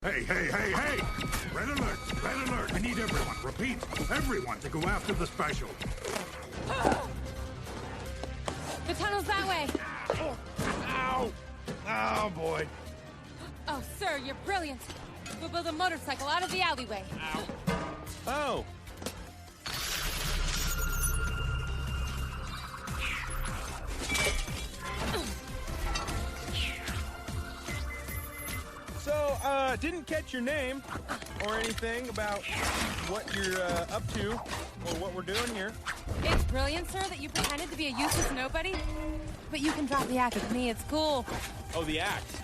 Hey, hey, hey, hey! Red alert! Red alert! I need everyone, repeat, everyone to go after the special. The tunnel's that way. Oh, ow! Oh, boy. Oh, sir, you're brilliant. We'll build a motorcycle out of the alleyway. Ow. Oh. So, didn't catch your name or anything about what you're up to or what we're doing here. It's brilliant, sir, that you pretended to be a useless nobody. But you can drop the act with me, it's cool. Oh, the axe.